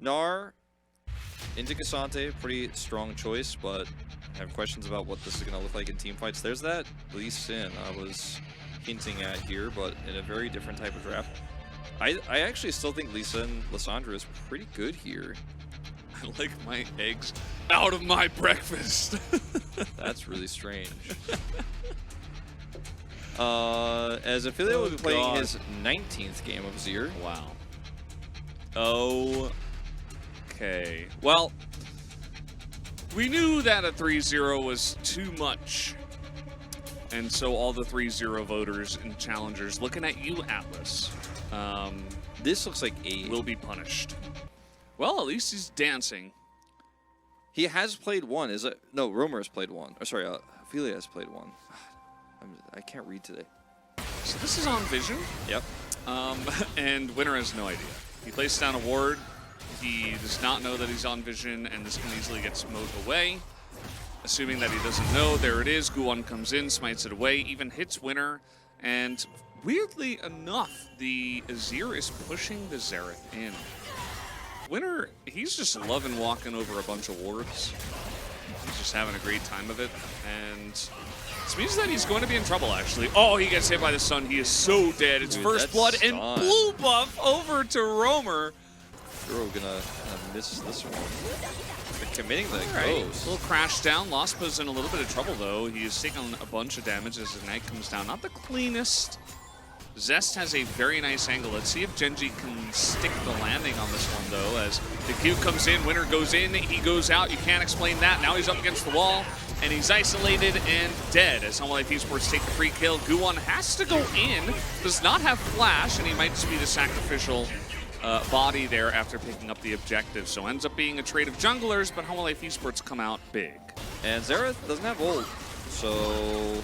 Gnar into Cassante, pretty strong choice, but I have questions about what this is going to look like in team fights. There's that Lee Sin I was hinting at here, but in a very different type of draft. I actually still think Lee Sin Lissandra is pretty good here. I like my eggs out of my breakfast. That's really strange. As Affiliate will be playing his 19th game of Zir. Wow. Okay. Well, we knew that a 3-0 was too much. And so all the 3-0 voters and challengers looking at you, Atlas, This looks like a... will be punished. Well, at least he's dancing. He has played one. Is it? No, Romer has played one. Or sorry, Ophelia has played one. I can't read today. So this is on Vision. Yep. And Winner has no idea. He places down a ward. He does not know that he's on Vision, and this can easily get smoked away. Assuming that he doesn't know, there it is. Guwon comes in, smites it away, even hits Winner. And weirdly enough, the Azir is pushing the Xerath in. Winner, he's just loving walking over a bunch of wards. He's just having a great time of it. And this means that he's going to be in trouble, actually. Oh, he gets hit by the sun. He is so dead. It's first blood and blue buff over to Romer. Duro gonna miss this one. They're committing the ghost. A little crash down. Lospa's in a little bit of trouble, though. He is taking a bunch of damage as the Knight comes down. Not the cleanest. Zest has a very nice angle. Let's see if Gen.G can stick the landing on this one, though, as the Q comes in, Winner goes in, he goes out. You can't explain that. Now he's up against the wall, and he's isolated and dead as HLE Esports take the free kill. Guwon has to go in, does not have flash, and he might just be the sacrificial body there after picking up the objective. So ends up being a trade of junglers, but HLE Esports come out big. And Xerath doesn't have ult, so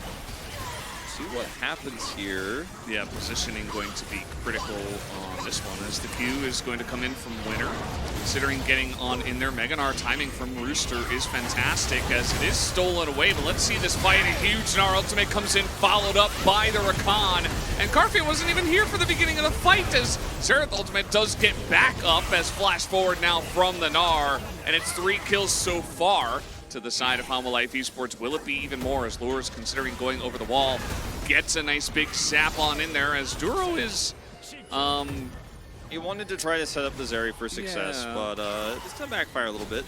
see what happens here. Yeah, positioning going to be critical on this one as the Q is going to come in from Winner. Considering getting on in there, Mega Gnar timing from Rooster is fantastic as it is stolen away, but let's see this fight. A huge Gnar ultimate comes in, followed up by the Rakan. And Carfia wasn't even here for the beginning of the fight as Xerath ultimate does get back up as flash forward now from the Gnar. And it's 3 kills so far to the side of HLE Esports. Will it be even more as Lures, considering going over the wall, gets a nice big sap on in there as Duro is... He wanted to try to set up the Zeri for success, but it's going to backfire a little bit.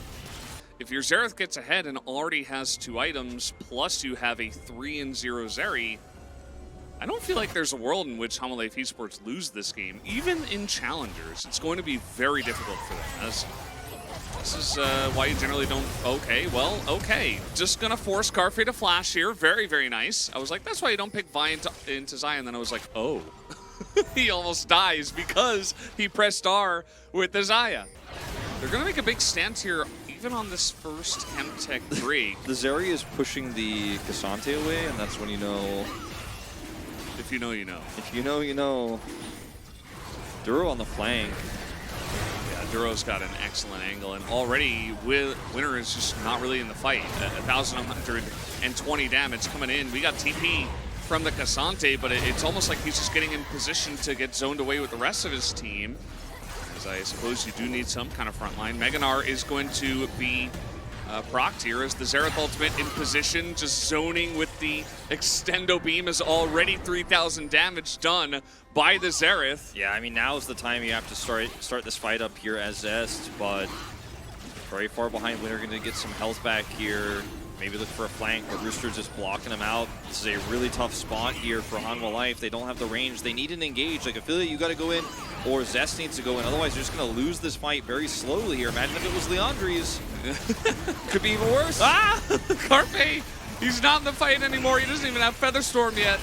If your Xerath gets ahead and already has 2 items, plus you have a 3-0 Zeri, I don't feel like there's a world in which HLE Esports lose this game. Even in challengers, it's going to be very difficult for them. As this is why you generally don't... Okay. Just going to force Carfia to flash here. Very, very nice. I was like, that's why you don't pick Vi into Xayah. Then I was like, oh. He almost dies because he pressed R with the Xayah. They're going to make a big stance here, even on this first Chemtech 3. The Zeri is pushing the Cassante away, and that's when you know... If you know, you know. If you know, you know. Duro on the flank. Duro's got an excellent angle, and already Winner is just not really in the fight. 1,120 damage coming in. We got TP from the Cassante, but it's almost like he's just getting in position to get zoned away with the rest of his team. As I suppose you do need some kind of front line. Mega Gnar is going to be procced here as the Xerath ultimate in position, just zoning with the Extendo Beam is already 3,000 damage done by the Xerath. Yeah, I mean, now is the time you have to start this fight up here as Zest, but very far behind. Winner going to get some health back here. Maybe look for a flank, but Rooster's just blocking him out. This is a really tough spot here for Hanwha Life. They don't have the range. They need an engage. Like, Affiliate, you got to go in, or Zest needs to go in. Otherwise, you're just going to lose this fight very slowly here. Imagine if it was Leandri's. Could be even worse. Ah! Carpe! He's not in the fight anymore. He doesn't even have Featherstorm yet.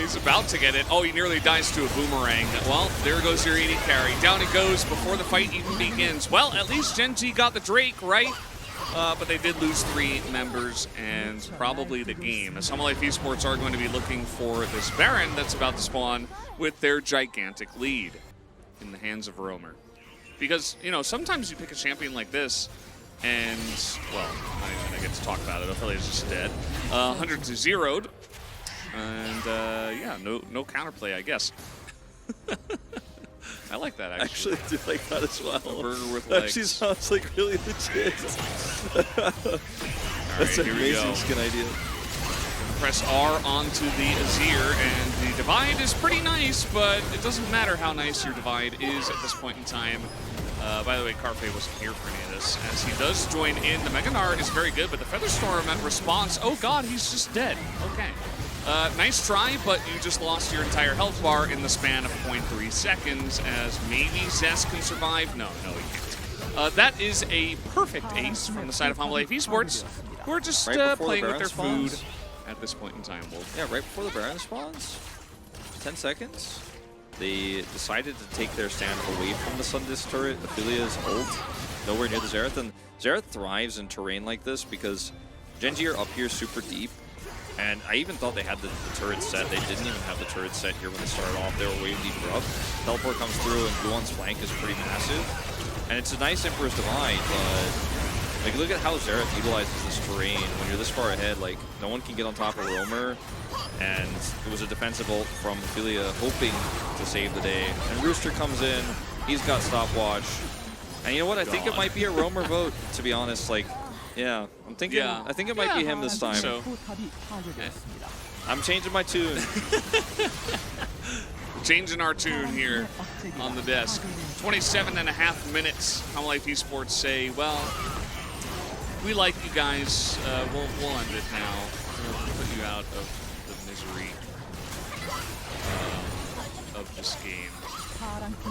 He's about to get it. Oh, he nearly dies to a boomerang. Well, there goes your AD carry. Down he goes before the fight even begins. Well, at least Gen.G got the Drake, right? But they did lose 3 members and probably the game. As HLE Esports are going to be looking for this Baron that's about to spawn with their gigantic lead in the hands of Romer. Because, you know, sometimes you pick a champion like this and, well, I get to talk about it. Affiliate's just dead. 100 to 0'd. And, yeah, no counterplay, I guess. I like that, Actually, I do like that as well. A burger with That legs. actually sounds like really legit. That's an here we amazing go. skin idea. Press R onto the Azir, and the divide is pretty nice, but it doesn't matter how nice your divide is at this point in time. By the way, Carfe wasn't here for any of this, as he does join in. The Mega Gnar is very good, but the Featherstorm at response, oh god, he's just dead. Okay. Nice try, but you just lost your entire health bar in the span of 0.3 seconds, as maybe Zest can survive. No, he can't. That is a perfect ace from the side of Homolife Esports, who are just playing with their food at this point in time, Wolf. Yeah, right before the Baron spawns, 10 seconds, they decided to take their stand away from the Sundis turret, Aphelia's ult, nowhere near the Xerath. And Xerath thrives in terrain like this because Gen.G are up here super deep. And I even thought they had the turret set. They didn't even have the turret set here when they started off. They were way deeper up. Teleport comes through, and Guan's flank is pretty massive. And it's a nice Emperor's Divide, but like, look at how Xerath utilizes this terrain. When you're this far ahead, like, no one can get on top of Roamer. And it was a defensive ult from Ophelia, hoping to save the day. And Rooster comes in. He's got stopwatch. And you know what? I think it might be a Roamer vote, to be honest. Like, yeah, I'm thinking. Yeah. I think it might be him this time. So, I'm changing my tune. changing our tune here on the desk. 27.5 minutes. Homolife Esports say, well, we like you guys. We'll end it now. We'll put you out of the misery of this game.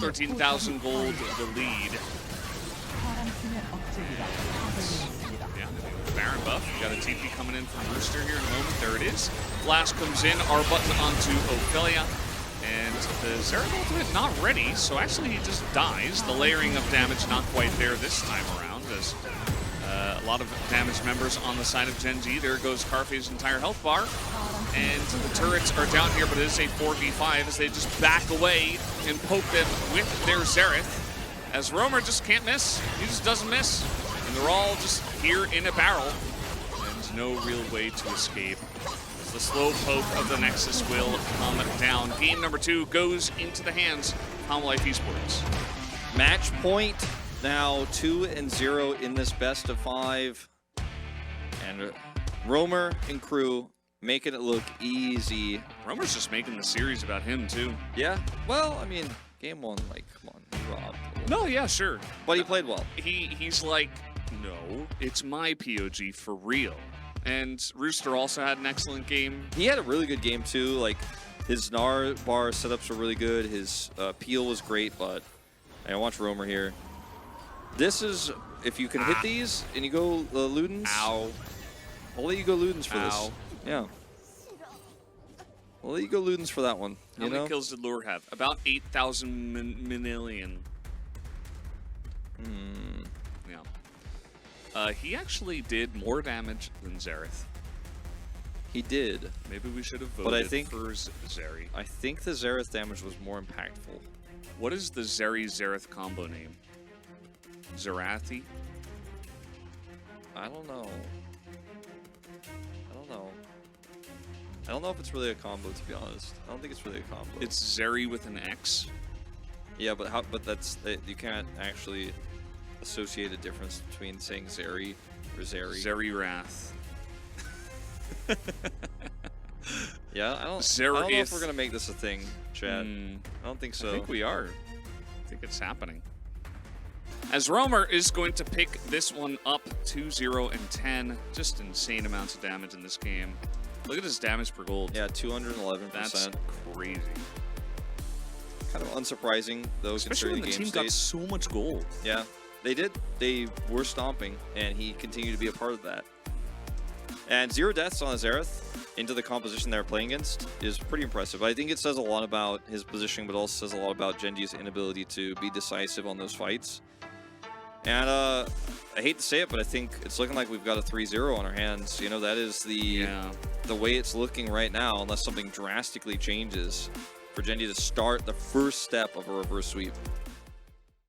13,000 gold, the lead. Yeah, Baron buff. We got a TP coming in from Rooster here in a moment. There it is. Flash comes in. R button onto Ophelia. And the Xerath ultimate not ready, so actually he just dies. The layering of damage not quite there this time around, as a lot of damage members on the side of Gen.G. There goes Carfe's entire health bar. And the turrets are down here, but it is a 4v5 as they just back away and poke them with their Xerath. As Roamer just can't miss. He just doesn't miss. And they're all just here in a barrel. And no real way to escape. As the slow poke of the Nexus will come down. Game number 2 goes into the hands of Homolife Esports. Match point now 2-0 in this best of 5. And Roamer and crew making it look easy. Roamer's just making the series about him, too. Yeah, well, I mean, game 1, like, come on, he robbed. No, yeah, sure. But he played well. He's like, no, it's my POG for real. And Rooster also had an excellent game. He had a really good game, too. Like, his Gnar bar setups were really good. His peel was great, but I watch Roamer here. This is, if you can hit these and you go Ludens. Ow. I'll let you go Ludens for Ow. this. Yeah. I'll let you go Ludens for that one. How many kills did Lure have? About 8,000 million. Yeah. He actually did more damage than Xerath. He did. Maybe we should have voted But I think, for Zeri. I think the Xerath damage was more impactful. What is the Zeri-Xerath combo name? Zerathi? I don't know. I don't know if it's really a combo, to be honest. I don't think it's really a combo. It's Zeri with an X. Yeah, but how? But that's you can't actually associate a difference between saying Zeri or Zeri. Zeri-Wrath. Yeah, I don't know if we're gonna make this a thing, Chad. I don't think so. I think we are. I think it's happening. As Roamer is going to pick this one up 2-0 and 10. Just insane amounts of damage in this game. Look at his damage per gold. Yeah, 211%. That's crazy. Kind of unsurprising, though, especially when the team got so much gold. Yeah, they did. They were stomping, and he continued to be a part of that. And 0 deaths on Xerath into the composition they're playing against is pretty impressive. I think it says a lot about his positioning, but also says a lot about Gen.G's inability to be decisive on those fights. And I hate to say it, but I think it's looking like we've got a 3-0 on our hands. You know, that is the way it's looking right now, unless something drastically changes for Gen.G to start the first step of a reverse sweep.